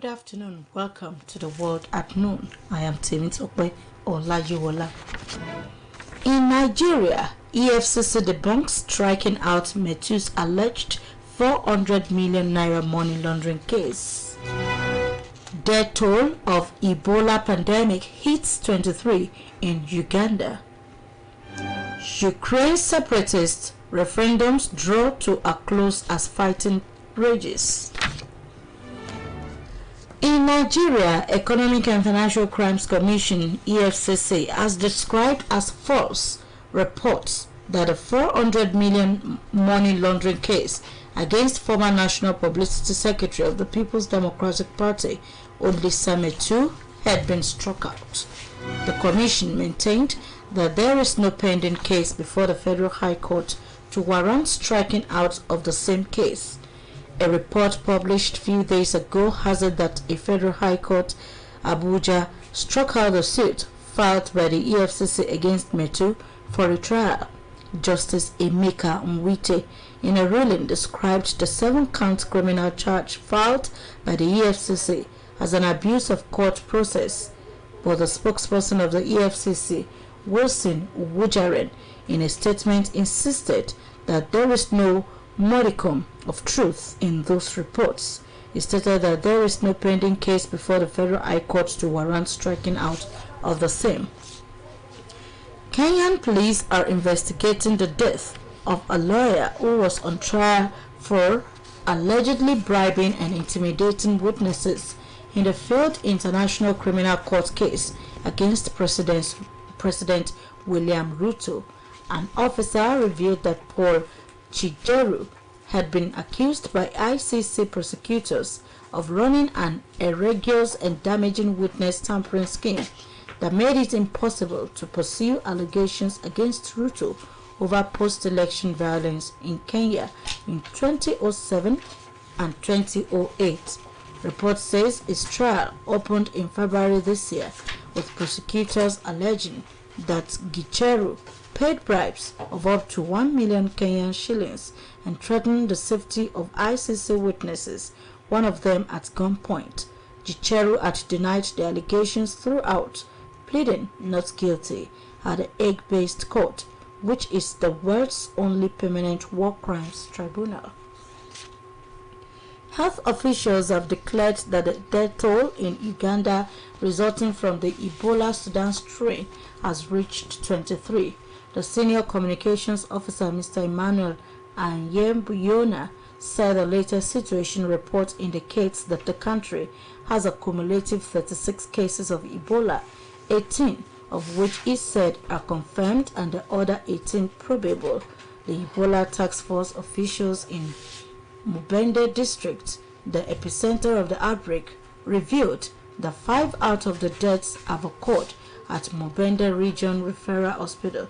Good afternoon. Welcome to the World at Noon. I am Temitope Olajuwola. In Nigeria, EFCC debunks striking out Metu's alleged 400 million naira money laundering case. Death toll of Ebola pandemic hits 23 in Uganda. Ukraine separatists referendums draw to a close as fighting rages. In Nigeria, Economic and Financial Crimes Commission (EFCC) has described as false reports that a 400 million money laundering case against former National Publicity Secretary of the People's Democratic Party, Olisa Metu, had been struck out. The commission maintained that there is no pending case before the Federal High Court to warrant striking out of the same case. A report published a few days ago hazarded that a Federal High Court, Abuja, struck out the suit filed by the EFCC against Metu for a trial. Justice Emeka Nwite, in a ruling, described the 7-count criminal charge filed by the EFCC as an abuse of court process, but the spokesperson of the EFCC, Wilson Wujaren, in a statement insisted that there is no modicum of truth in those reports. He stated that there is no pending case before the Federal High Court to warrant striking out of the same. Kenyan police are investigating the death of a lawyer who was on trial for allegedly bribing and intimidating witnesses in the failed International Criminal Court case against President William Ruto. An officer revealed that Paul Chijeru had been accused by ICC prosecutors of running an egregious and damaging witness tampering scheme that made it impossible to pursue allegations against Ruto over post-election violence in Kenya in 2007 and 2008. Report says his trial opened in February this year, with prosecutors alleging that Gicheru paid bribes of up to 1 million Kenyan shillings and threatened the safety of ICC witnesses, one of them at gunpoint. Gicheru had denied the allegations throughout, pleading not guilty at the Hague-based court, which is the world's only permanent war crimes tribunal. Health officials have declared that the death toll in Uganda resulting from the Ebola Sudan strain has reached 23. The senior communications officer, Mr. Emmanuel Anyembuyona, said the latest situation report indicates that the country has a cumulative 36 cases of Ebola, 18 of which he said are confirmed and the other 18 probable. The Ebola task force officials in Mubende district, the epicenter of the outbreak, revealed that 5 out of the deaths have occurred at Mubende Region Referral Hospital,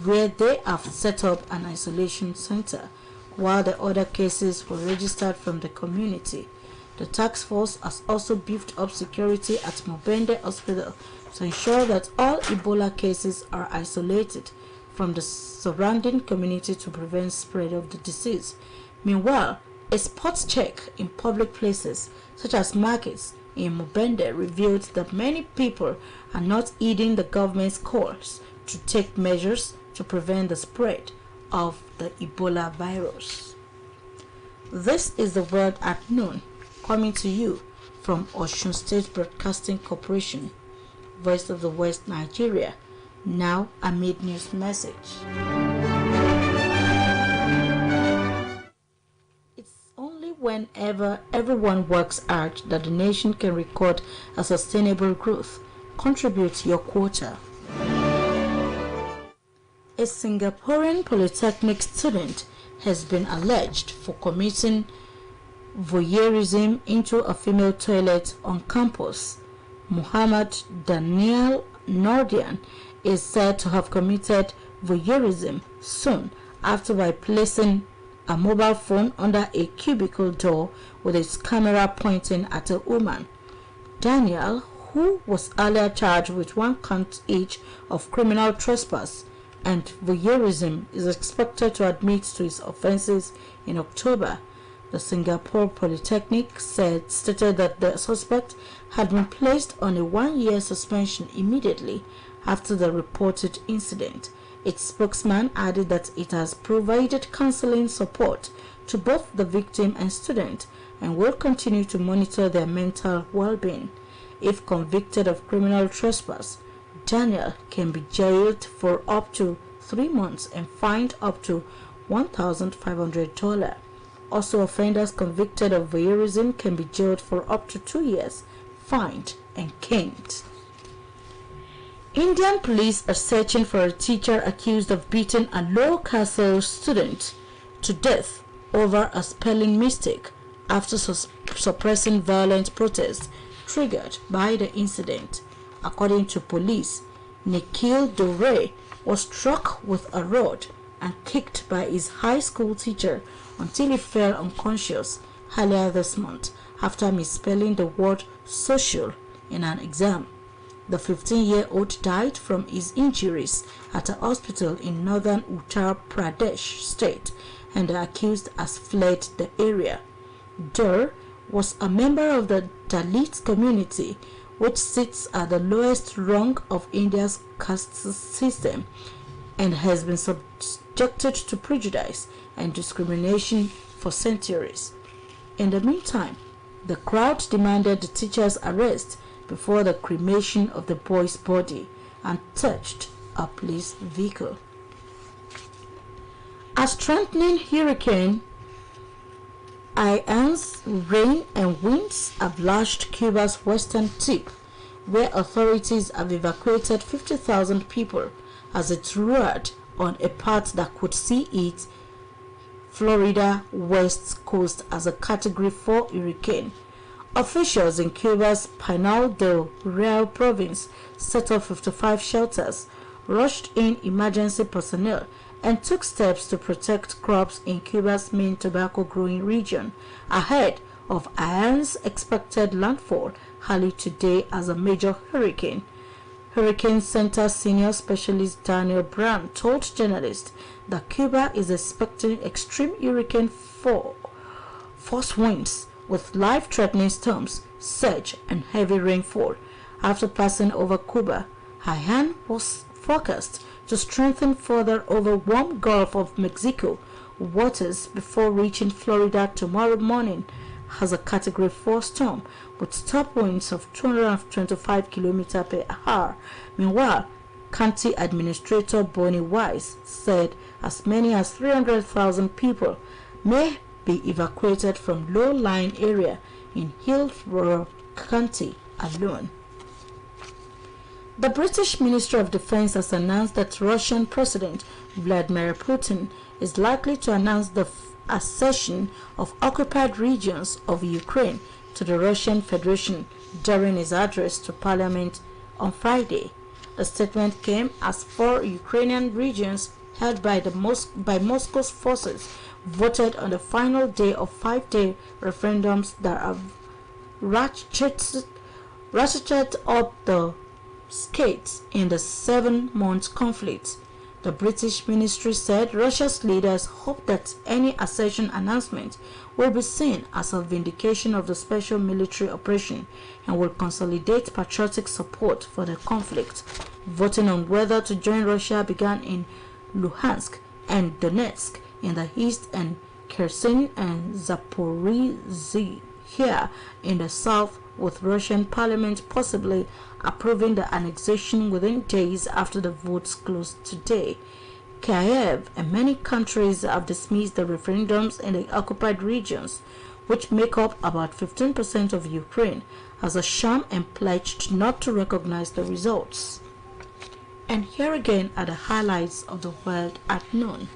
where they have set up an isolation center, while the other cases were registered from the community. The task force has also beefed up security at Mubende Hospital to ensure that all Ebola cases are isolated from the surrounding community to prevent spread of the disease. Meanwhile, a spot check in public places such as markets in Mubende revealed that many people are not heeding the government's calls to take measures to prevent the spread of the Ebola virus. This is the World at Noon, coming to you from Osun State Broadcasting Corporation, Voice of the West, Nigeria. Now a mid-news message. It's only whenever everyone works hard that the nation can record a sustainable growth. Contribute your quota. A Singaporean polytechnic student has been alleged for committing voyeurism into a female toilet on campus. Muhammad Daniel Nordian is said to have committed voyeurism soon after by placing a mobile phone under a cubicle door with its camera pointing at a woman. Daniel, who was earlier charged with 1 count each of criminal trespass and voyeurism, is expected to admit to his offenses in October. The Singapore Polytechnic stated that the suspect had been placed on a 1-year suspension immediately after the reported incident. Its spokesman added that it has provided counseling support to both the victim and student and will continue to monitor their mental well-being. If convicted of criminal trespass, Daniel can be jailed for up to 3 months and fined up to $1,500. Also, offenders convicted of voyeurism can be jailed for up to 2 years, fined and caned. Indian police are searching for a teacher accused of beating a Low Castle student to death over a spelling mistake after suppressing violent protests triggered by the incident. According to police, Nikhil Dore was struck with a rod and kicked by his high school teacher until he fell unconscious earlier this month after misspelling the word social in an exam. The 15-year-old died from his injuries at a hospital in northern Uttar Pradesh state, and the accused has fled the area. Dur was a member of the Dalit community, which sits at the lowest rung of India's caste system and has been subjected to prejudice and discrimination for centuries. In the meantime, the crowd demanded the teacher's arrest before the cremation of the boy's body and touched a police vehicle. A strengthening hurricane Ian's rain and winds have lashed Cuba's western tip, where authorities have evacuated 50,000 people as it roared on a path that could see it Florida west coast as a Category 4 hurricane. Officials in Cuba's Pinal del Real province set up 55 shelters, rushed in emergency personnel, and took steps to protect crops in Cuba's main tobacco-growing region ahead of Ian's expected landfall early today as a major hurricane. Hurricane Center senior specialist Daniel Brown told journalists that Cuba is expecting extreme hurricane force winds with life-threatening storms, surge, and heavy rainfall. After passing over Cuba, Ian was forecast to strengthen further over warm Gulf of Mexico waters before reaching Florida tomorrow morning as a Category 4 storm with top winds of 225 km per hour. Meanwhile, County Administrator Bonnie Wise said as many as 300,000 people may be evacuated from low-lying area in Hillsborough County alone. The British Ministry of Defense has announced that Russian President Vladimir Putin is likely to announce the accession of occupied regions of Ukraine to the Russian Federation during his address to Parliament on Friday. The statement came as 4 Ukrainian regions held by Moscow's forces voted on the final day of 5-day referendums that have ratcheted up the stakes in the 7-month conflict. The British ministry said Russia's leaders hope that any accession announcement will be seen as a vindication of the special military operation and will consolidate patriotic support for the conflict. Voting on whether to join Russia began in Luhansk and Donetsk in the east and Kherson and Zaporizhia in the south, with Russian parliament possibly approving the annexation within days after the votes closed today. Kiev and many countries have dismissed the referendums in the occupied regions, which make up about 15% of Ukraine, as a sham and pledged not to recognize the results. And here again are the highlights of the world at noon.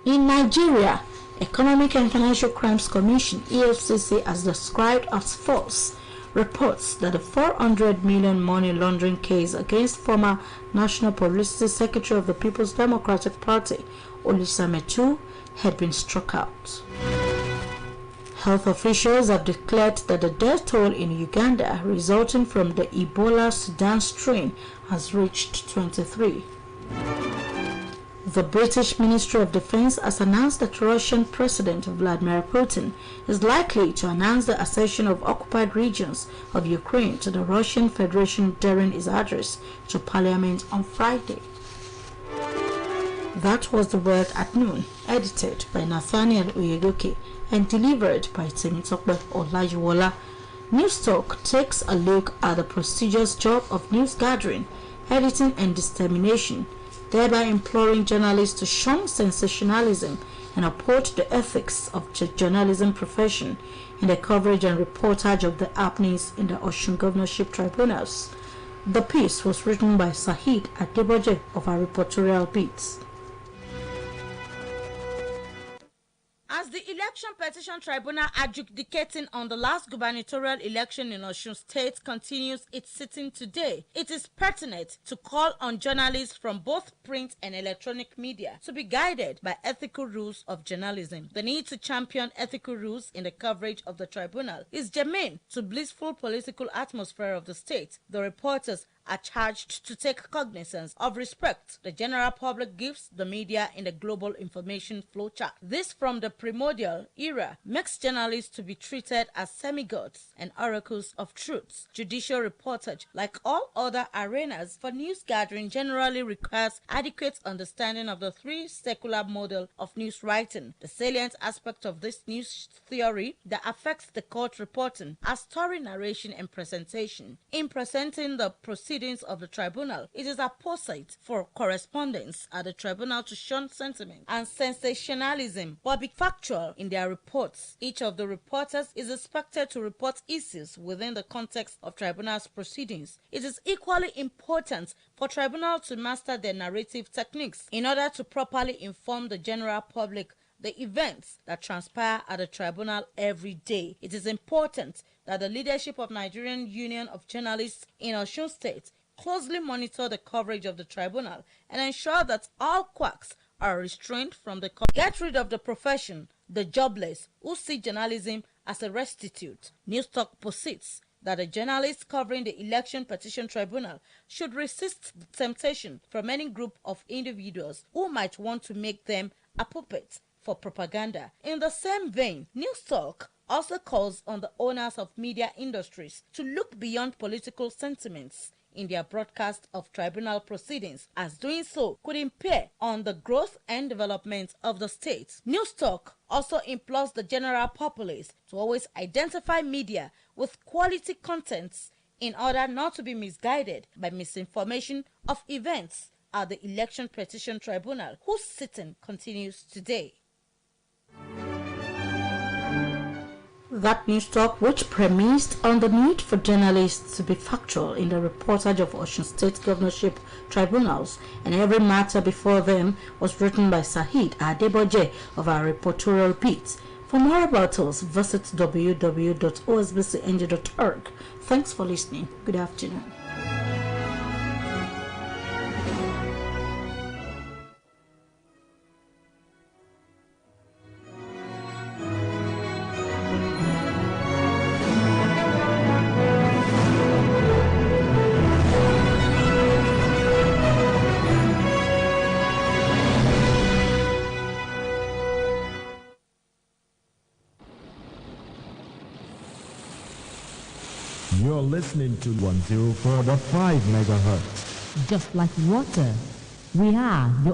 In Nigeria, Economic and Financial Crimes Commission (EFCC) has described as false reports that the 400 million money laundering case against former National Publicity Secretary of the People's Democratic Party, Olisa Metu, had been struck out. Health officials have declared that the death toll in Uganda resulting from the Ebola Sudan strain has reached 23. The British Ministry of Defense has announced that Russian President Vladimir Putin is likely to announce the accession of occupied regions of Ukraine to the Russian Federation during his address to Parliament on Friday. That was the word at noon, edited by Nathaniel Oyegoke and delivered by Temitope Olajuwola. News Talk takes a look at the prestigious job of news gathering, editing and dissemination, thereby imploring journalists to shun sensationalism and uphold the ethics of the journalism profession in the coverage and reportage of the happenings in the Osun Governorship Tribunals. The piece was written by Saheed Adeboje of our reportorial beats. As the Election Petition Tribunal adjudicating on the last gubernatorial election in Osun State continues its sitting today, it is pertinent to call on journalists from both print and electronic media to be guided by ethical rules of journalism. The need to champion ethical rules in the coverage of the tribunal is germane to blissful political atmosphere of the state. The reporters are charged to take cognizance of respect the general public gives the media in the global information flow chart. This, from the primordial era, makes journalists to be treated as semi-gods and oracles of truth. Judicial reportage, like all other arenas for news gathering, generally requires adequate understanding of the three secular model of news writing. The salient aspect of this news theory that affects the court reporting are story narration and presentation. In presenting the proceedings of the tribunal, it is apposite for correspondents at the tribunal to shun sentiment and sensationalism, but be factual in their reports. Each of the reporters is expected to report issues within the context of tribunal's proceedings. It is equally important for tribunal to master their narrative techniques in order to properly inform the general public the events that transpire at the tribunal every day. It is important that the leadership of Nigerian Union of Journalists in Osun State closely monitor the coverage of the tribunal and ensure that all quacks are restrained from the get rid of the profession, the jobless, who see journalism as a restitute. News Talk posits that the journalists covering the Election Petition Tribunal should resist the temptation from any group of individuals who might want to make them a puppet for propaganda. In the same vein, News Talk also calls on the owners of media industries to look beyond political sentiments in their broadcast of tribunal proceedings, as doing so could impair on the growth and development of the state. News Talk also implores the general populace to always identify media with quality contents in order not to be misguided by misinformation of events at the Election Petition Tribunal, whose sitting continues today. That news talk, which premised on the need for journalists to be factual in the reportage of Osun State governorship tribunals and every matter before them, was written by Saheed Adeboje of our reportorial beat. For more about us, visit www.osbcng.org. Thanks for listening. Good afternoon. You're listening to 104.5 megahertz. Just like water, we are your